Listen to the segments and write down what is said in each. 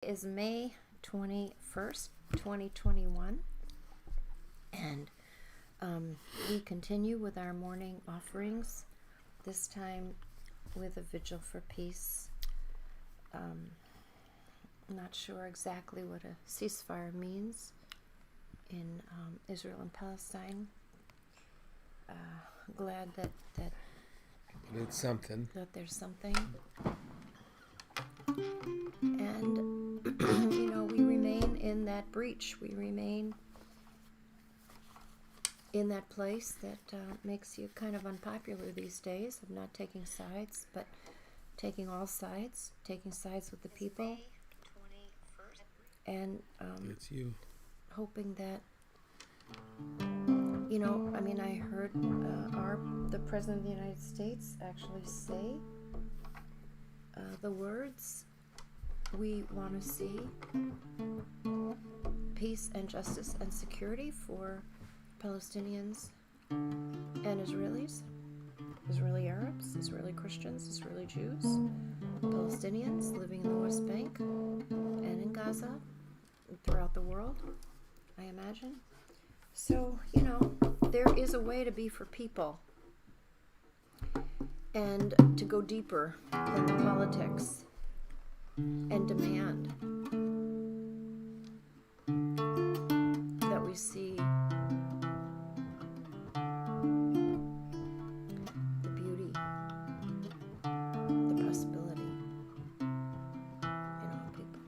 Is May 21st, 2021, and we continue with our morning offerings, this time with a vigil for peace. Not sure exactly what a ceasefire means in Israel and Palestine. Glad that it's something. That there's something. And we remain in that breach. We remain in that place that makes you kind of unpopular these days, of not taking sides, but taking all sides, taking sides with the people, and it's you. Hoping that, I heard the President of the United States actually say the words, "We want to see peace and justice and security for Palestinians and Israelis, Israeli Arabs, Israeli Christians, Israeli Jews, Palestinians living in the West Bank and in Gaza, and throughout the world, I imagine." So, there is a way to be for people and to go deeper than the politics and demand that we see the beauty, the possibility in all people.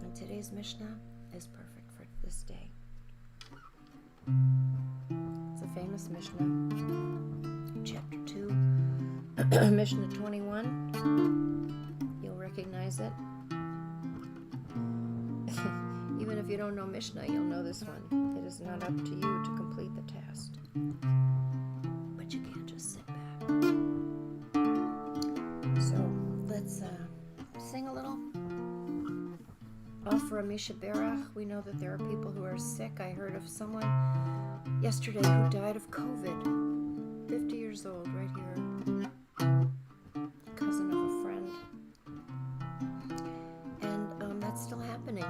And today's Mishnah is perfect for this day. It's a famous Mishnah, chapter 2, Mishnah 21. You'll recognize it. Even if you don't know Mishnah, you'll know this one. It is not up to you to complete the task, but you can't just sit back. So let's sing a little. Offer a Misha Berach. We know that there are people who are sick. I heard of someone yesterday who died of COVID. 50 years old, right here. Cousin of a friend. And that's still happening.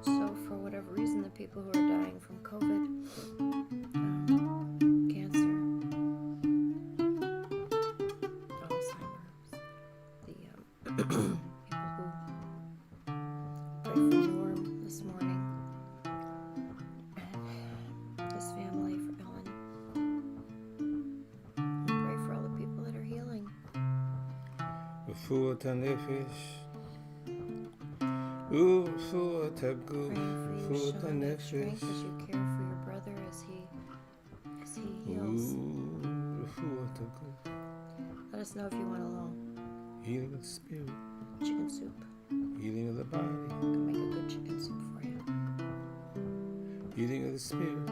So for whatever reason, the people who are dying from COVID, cancer, Alzheimer's, the people who pray for Norm this morning, and his family, for Ellen. And pray for all the people that are healing. Refuat hanefesh, refuat haguf, refuat hanefesh. As you care for your brother as he heals. Refuat haguf. Let us know if you want a little Healing of the spirit. chicken soup. Healing of the body. I can make a good chicken soup for you. Healing of the spirit.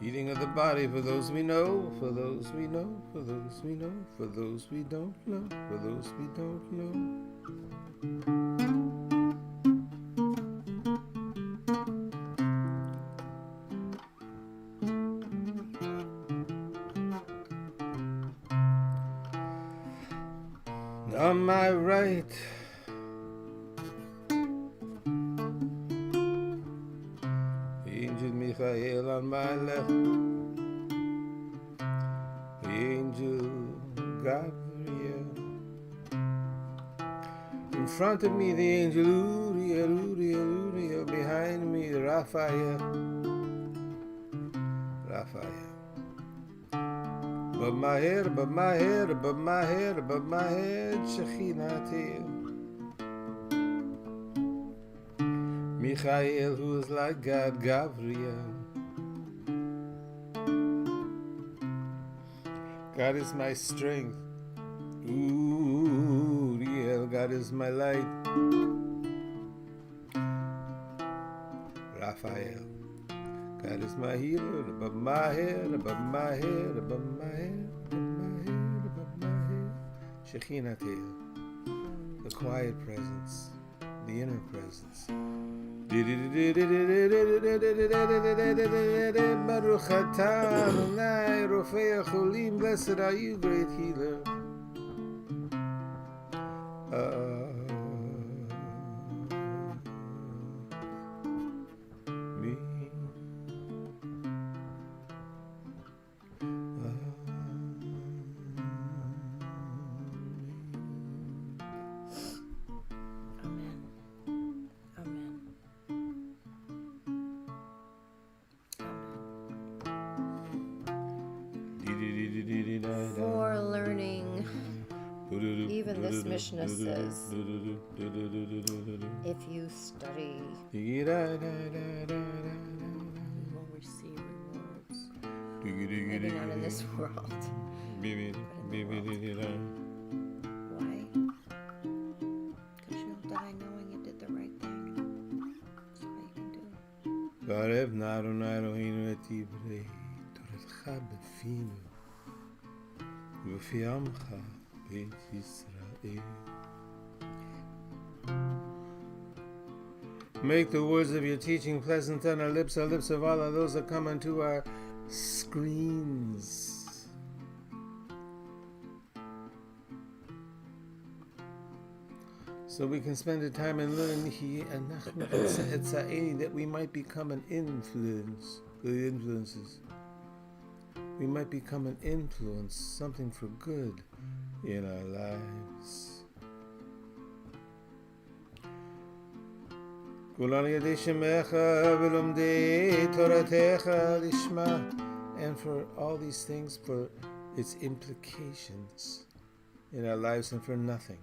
Healing of the body for those we know, for those we know, for those we know, for those we don't know, for those we don't know. On my right, Angel Michael. On my left, Angel Gabriel. In front of me, the angel Uriel, Uriel, Uriel. Behind me, Raphael, Raphael. Above my head, above my head, above my head, above my head, Shekhinah. Michael, who is like God, Gabriel. God is my strength. Uriel, God is my light. Raphael, God is my healer. Above my head, above my head, above my head, above my head, above my head. Shekhinah, the quiet presence, the inner presence. Baruch atah Adonai rofei hacholim. Blessed are you, great healer. Me. Amen. Amen. For learning, even this Mishnah says, if you study, you will receive rewards. Maybe not in this world, but in the world. Why? Because you'll die knowing you did the right thing. That's all you can do. וערב נערונה אלוהינו את עברי תורתך בפינו ובפי עמך בית ישראל. Make the words of your teaching pleasant on our lips of all of those that come unto our screens. So we can spend the time and learn that we might become an influence, good influences. We might become an influence, something for good in our lives. And for all these things, for its implications in our lives and for nothing.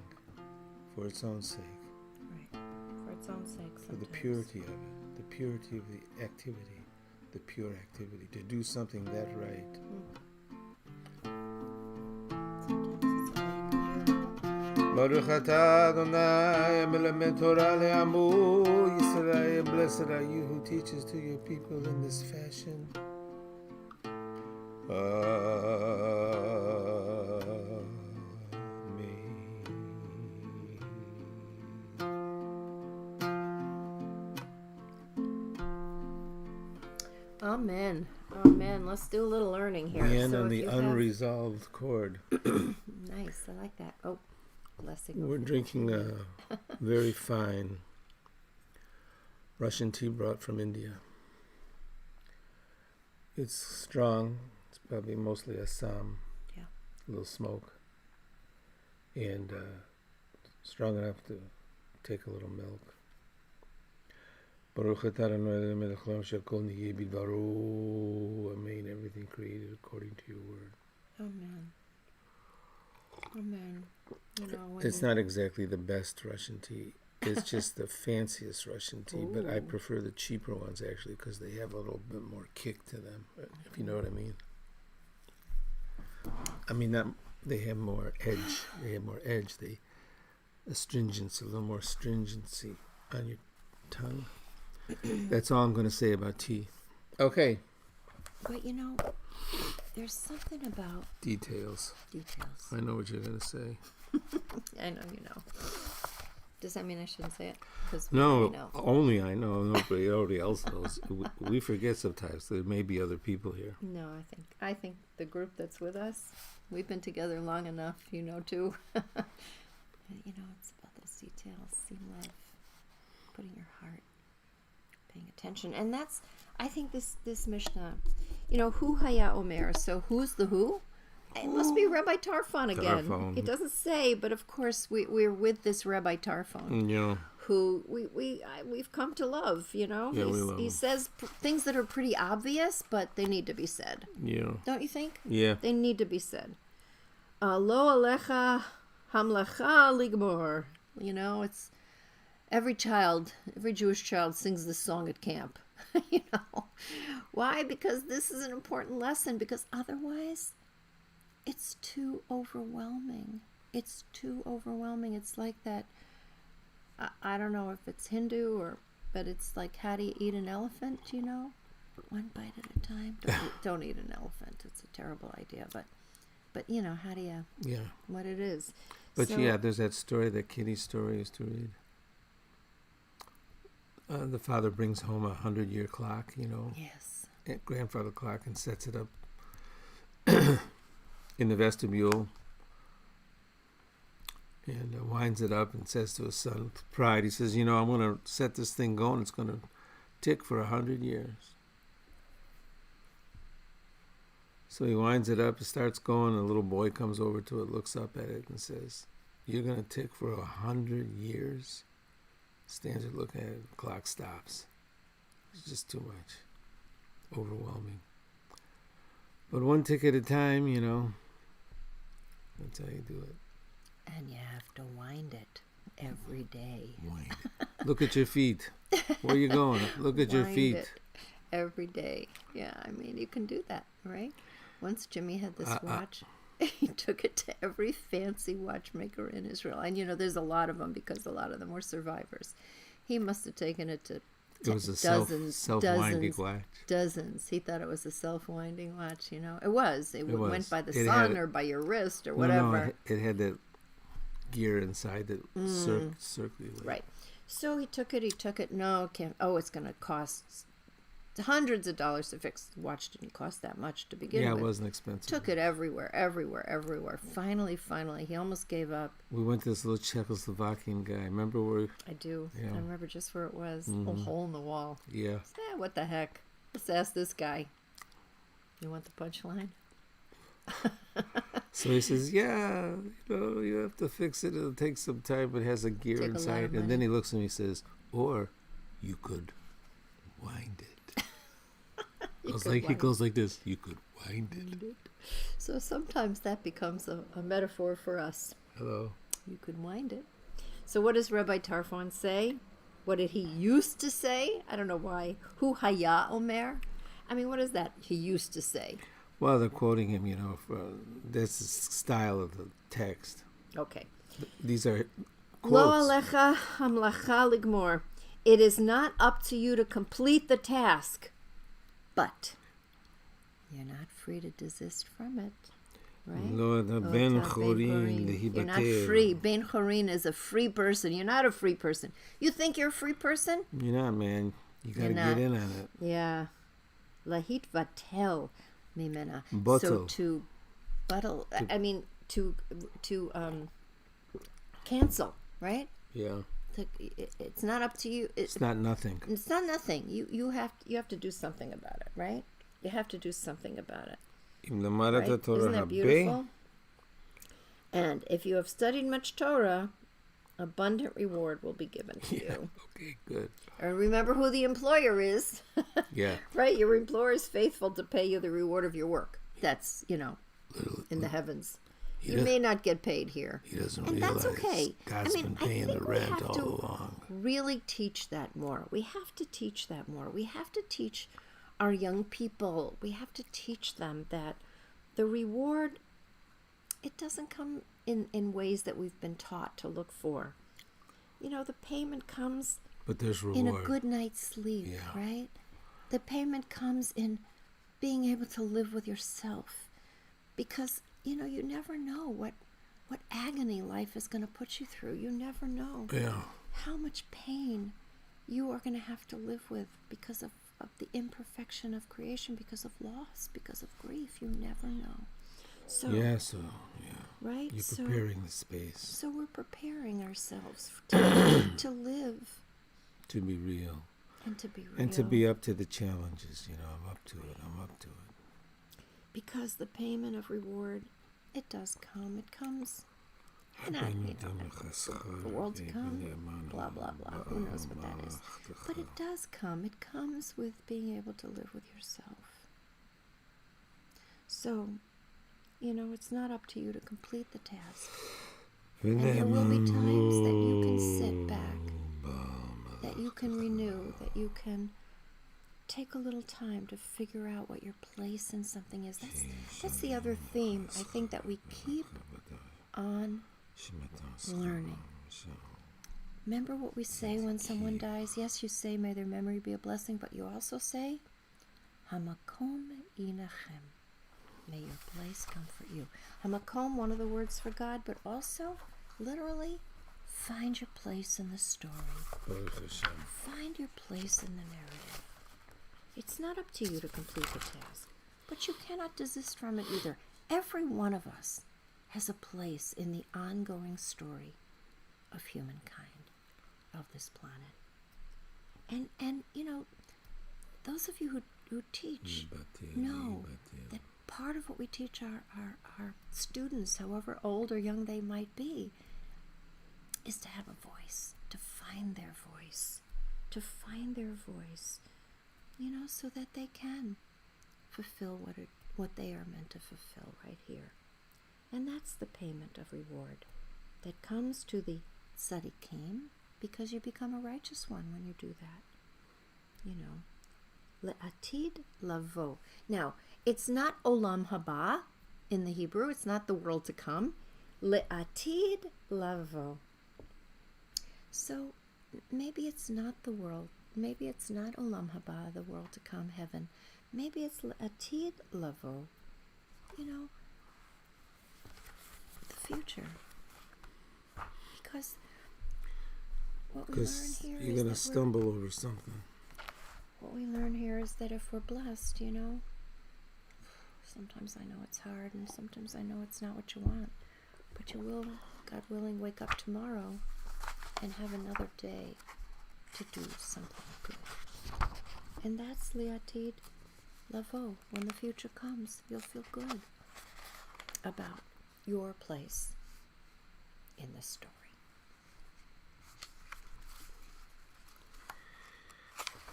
For its own sake. Right. For its own sake. Sometimes. For the purity of it. The purity of the activity. The pure activity. To do something that right. Sometimes it's all you can do. Baruch atah Adonai melamed Torah le'amu Yisrael. Blessed are you who teaches to your people in this fashion. Amen. Amen. Let's do a little learning here. We end So on if the you unresolved chord. Nice. I like that. Oh, blessing. We're drinking a very fine Russian tea brought from India. It's strong. It's probably mostly Assam. Yeah. A little smoke. And strong enough to take a little milk. Baruch atah Adonai melech haolam shekol niyeh bidvaro. Amen. Everything created according to your word. Amen. Amen. You know, when It's not exactly the best Russian tea. It's just the fanciest Russian tea, but I Ooh. prefer the cheaper ones actually because they have a little bit more kick to them, if you know what I mean. I mean, not, they have more edge. They have more edge. Astringency, a little more stringency on your tongue. That's all I'm going to say about tea. Okay. But you know, there's something about Details. details. I know what you're going to say. I know you know. Does that mean I shouldn't say it? Because No, we know. only I know. Nobody else knows. We forget sometimes. There may be other people here. No, I think the group that's with us, we've been together long enough, you know, too. And, you know, it's about those details, seeing love, putting your heart, paying attention, and that's, I think this Mishnah, you know, Hu Haya Omer. So who's the who? It must be Rabbi Tarfon again. Tarfon. It doesn't say, but of course we're with this Rabbi Tarfon. Yeah. Who we've come to love, you know. Yeah, we love he him. says things that are pretty obvious, but they need to be said. Yeah. Don't you think? Yeah. They need to be said. Lo alecha hamlacha ligmor. You know, it's every Jewish child sings this song at camp. You know, why? Because this is an important lesson. Because otherwise, it's too overwhelming. It's too overwhelming. It's like that. I don't know if it's Hindu but it's like, how do you eat an elephant? You know, one bite at a time. Don't eat an elephant. It's a terrible idea. But you know, how do you? Yeah. What it is. But So- yeah, there's that story, that Kitty story used to read. The father brings home a 100-year clock, you know, Yes. grandfather clock, and sets it up in the vestibule. and winds it up and says to his son with pride, he says, I'm going to set this thing going. It's going to tick for 100 years. So he winds it up, it starts going, and a little boy comes over to it, looks up at it, and says, "You're going to tick for 100 years?" Stands there looking at it, the clock stops. It's just too much. Overwhelming. But one tick at a time, that's how you do it. And you have to wind it every day. Wind it. Look at your feet. Where you going? Look at your Wind feet. it every day. Yeah, I mean, you can do that, right? Once Jimmy had this watch, he took it to every fancy watchmaker in Israel. And, there's a lot of them because a lot of them were survivors. He must have taken it to It was a dozens. self-winding watch. Dozens. He thought it was a self-winding watch, It was. It was. went by the It sun had- or by your wrist or whatever. No, it had that gear inside that circulated. Right. So he took it. No, can't. Oh, it's going to cost hundreds of dollars to fix. The watch didn't cost that much to begin with. Yeah, it wasn't expensive. Took it everywhere. Finally, he almost gave up. We went to this little Czechoslovakian guy. Remember where? I do. Yeah. I remember just where it was. A hole in the wall. Yeah. What the heck? Let's ask this guy. You want the punchline? So he says, "Yeah, you have to fix it. It'll take some time, but it has a gear Take a lot of inside." money. And then he looks at me and says, "Or you could wind it." He goes like this. You could wind it. So sometimes that becomes a metaphor for us. Hello. You could wind it. So what does Rabbi Tarfon say? What did he used to say? I don't know why. Hu haya omer? I mean, what is that he used to say? Well, they're quoting him, that's the style of the text. Okay. These are Lo quotes. alecha hamlacha ligmor. It is not up to you to complete the task, but you're not free to desist from it, right? Lo ben chorin You're not lehibater. free. Ben chorin is a free person. You're not a free person. You think you're a free person? You're not, man. You got to You're not. get in on it. Yeah. Lahit vatel mimena. So Bottle. to buttle, I mean, to cancel, right? Yeah. It's not up to you. It's not nothing. It's not nothing. You have to do something about it, right? You have to do something about it. Right? Isn't that beautiful? And if you have studied much Torah, abundant reward will be given to you. Okay, good. And remember who the employer is. Yeah. Right? Your employer is faithful to pay you the reward of your work. That's, in the heavens. You may not get paid here. He doesn't And realize that's okay. God's been paying the rent all along. Really teach that more. We have to teach that more. We have to teach our young people. We have to teach them that the reward, it doesn't come in ways that we've been taught to look for. The payment comes But there's reward. in a good night's sleep, right? The payment comes in being able to live with yourself. Because, you never know what agony life is going to put you through. You never know how much pain you are going to have to live with because of the imperfection of creation, because of loss, because of grief. You never know. So, right? You're preparing the space. So we're preparing ourselves to live. To be real. And to be real. And to be up to the challenges. I'm up to it. Because the payment of reward, it does come. It comes. The world to come. Blah, blah, blah. Who knows what that is. But it does come. It comes with being able to live with yourself. So, it's not up to you to complete the task. And there will be times that you can sit back, that you can renew, that you can take a little time to figure out what your place in something is. That's the other theme, I think, that we keep on learning. Remember what we say when someone dies? Yes, you say, may their memory be a blessing, but you also say, Hamakom inachem. May your place comfort you. Hamakom, one of the words for God, but also, literally, find your place in the story. Find your place in the narrative. It's not up to you to complete the task, but you cannot desist from it either. Every one of us has a place in the ongoing story of humankind, of this planet. And those of you who teach know that part of what we teach our students, however old or young they might be, is to have a voice, to find their voice, so that they can fulfill what they are meant to fulfill right here. And that's the payment of reward that comes to the tzaddikim, because you become a righteous one when you do that. Le'atid lavo. Now, it's not olam haba in the Hebrew. It's not the world to come. Le'atid lavo. So maybe it's not the world. Maybe it's not olam haba, the world to come, heaven. Maybe it's le'atid lavo. The future. Because what we learn here you're going to stumble over something. What we learn here is that if we're blessed, sometimes I know it's hard and sometimes I know it's not what you want, but you will, God willing, wake up tomorrow and have another day to do something good. And that's liatid lavo. When the future comes, you'll feel good about your place in the story.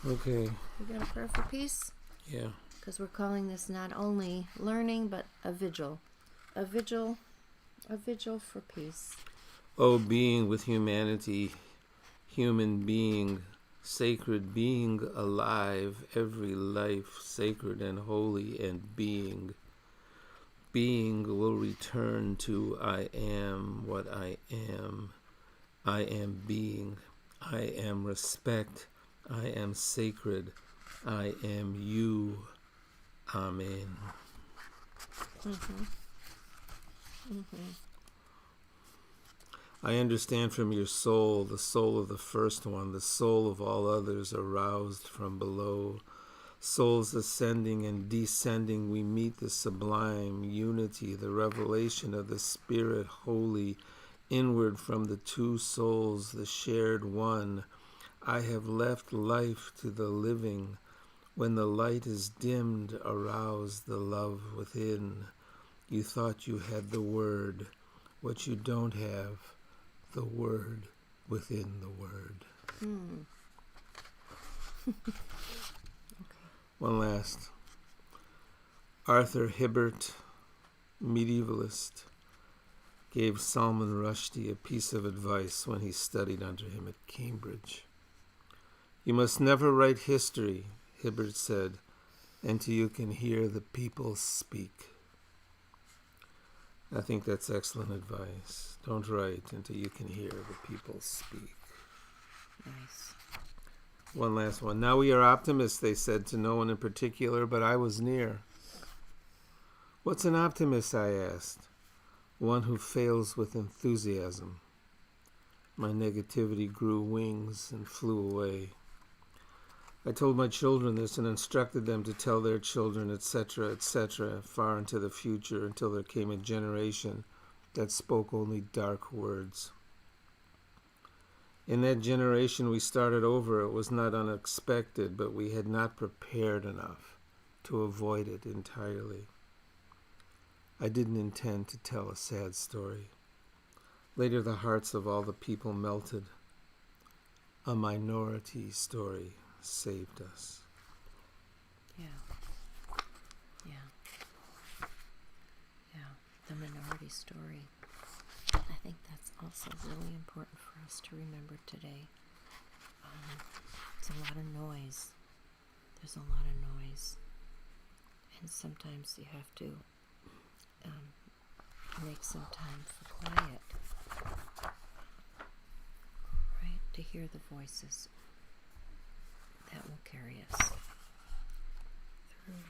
Okay. You got a prayer for peace? Yeah. Because we're calling this not only learning, but a vigil. A vigil for peace. Oh, being with humanity, human being, sacred being, alive, every life sacred and holy, and being will return to I am what I am being, I am respect, I am sacred, I am you. Amen. I understand from your soul, the soul of the first one, the soul of all others aroused from below. Souls ascending and descending, we meet the sublime unity, the revelation of the Spirit holy, inward from the two souls, the shared one. I have left life to the living. When the light is dimmed, arouse the love within. You thought you had the word. What you don't have, the word within the word. Okay. One last. Arthur Hibbert, medievalist, gave Salman Rushdie a piece of advice when he studied under him at Cambridge. You must never write history, Hibbert said, until you can hear the people speak. I think that's excellent advice. Don't write until you can hear the people speak. Nice. One last one. Now we are optimists, they said to no one in particular, but I was near. What's an optimist, I asked. One who fails with enthusiasm. My negativity grew wings and flew away. I told my children this and instructed them to tell their children, etc., far into the future, until there came a generation that spoke only dark words. In that generation we started over. It was not unexpected, but we had not prepared enough to avoid it entirely. I didn't intend to tell a sad story. Later the hearts of all the people melted. A minority story saved us. Yeah, the minority story. I think that's also really important for us to remember today. It's a lot of noise. There's a lot of noise. And sometimes you have to make some time for quiet. Right? To hear the voices that will carry us through.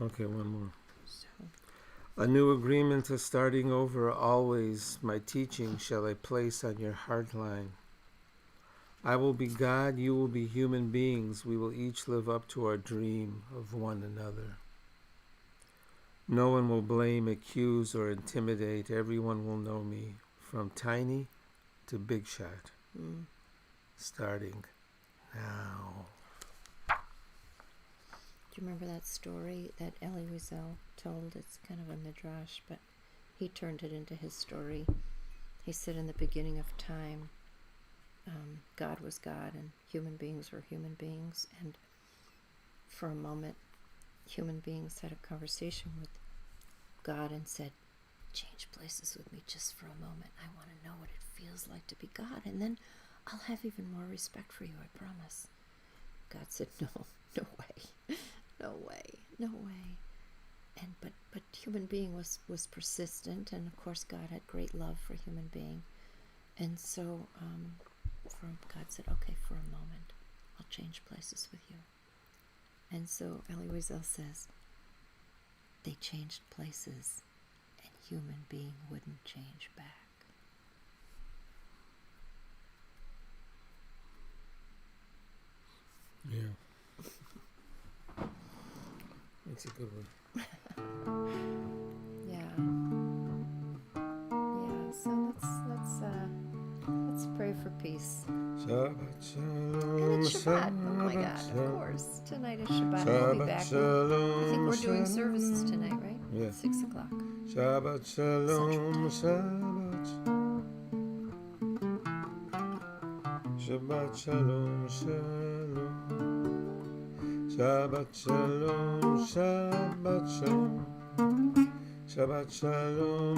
Okay, one more. So, A new agreement to starting over always. My teaching shall I place on your heart line. I will be God, you will be human beings. We will each live up to our dream of one another. No one will blame, accuse, or intimidate. Everyone will know me, from tiny to big shot, starting now. Do you remember that story that Elie Wiesel told? It's kind of a midrash, but he turned it into his story. He said in the beginning of time, God was God and human beings were human beings. And for a moment, human beings had a conversation with God and said, change places with me just for a moment. I want to know what it feels like to be God. And then I'll have even more respect for you, I promise. God said, no way. No way, no way. And but human being was persistent, and of course God had great love for human being. And so God said, okay, for a moment, I'll change places with you. And so Elie Wiesel says, they changed places, and human being wouldn't change back. Yeah. That's a good one. Yeah. So let's pray for peace. Shabbat And shalom. it's Shabbat. Oh my God, of course. Tonight is Shabbat. We'll be back. I think we're doing services tonight, right? Yeah. 6 o'clock. Shabbat shalom. Shabbat shalom. Shabbat shalom. Shabbat shalom. Shabbat shalom.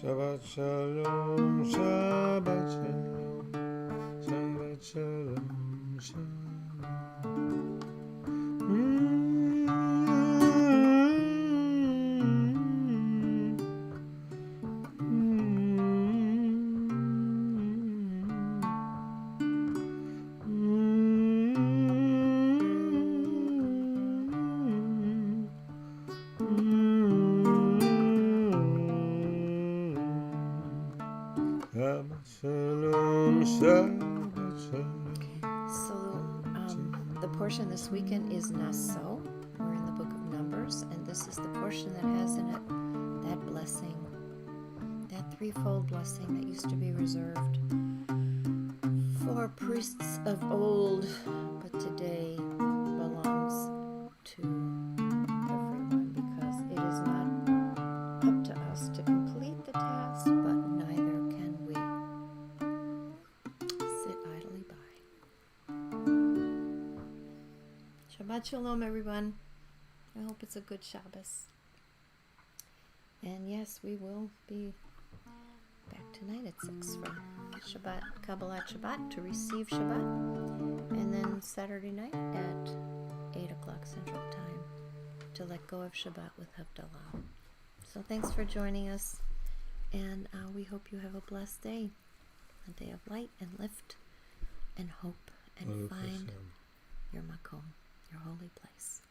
Shabbat shalom. Shabbat shalom. Shabbat shalom. Shalom. So the portion this weekend is Naso. We're in the book of Numbers, and this is the portion that has in it that blessing, that threefold blessing that used to be reserved for priests of old, but today belongs to everyone, because it is not up to us to complete the task, but neither can we sit idly by. Shabbat Shalom, everyone. I hope it's a good Shabbos. And yes, we will be back tonight at 6 for Shabbat, Kabbalat Shabbat, to receive Shabbat. And then Saturday night at 8 o'clock Central Time to let go of Shabbat with Havdalah. So thanks for joining us. And we hope you have a blessed day. A day of light and lift and hope, and find your makom, your holy place.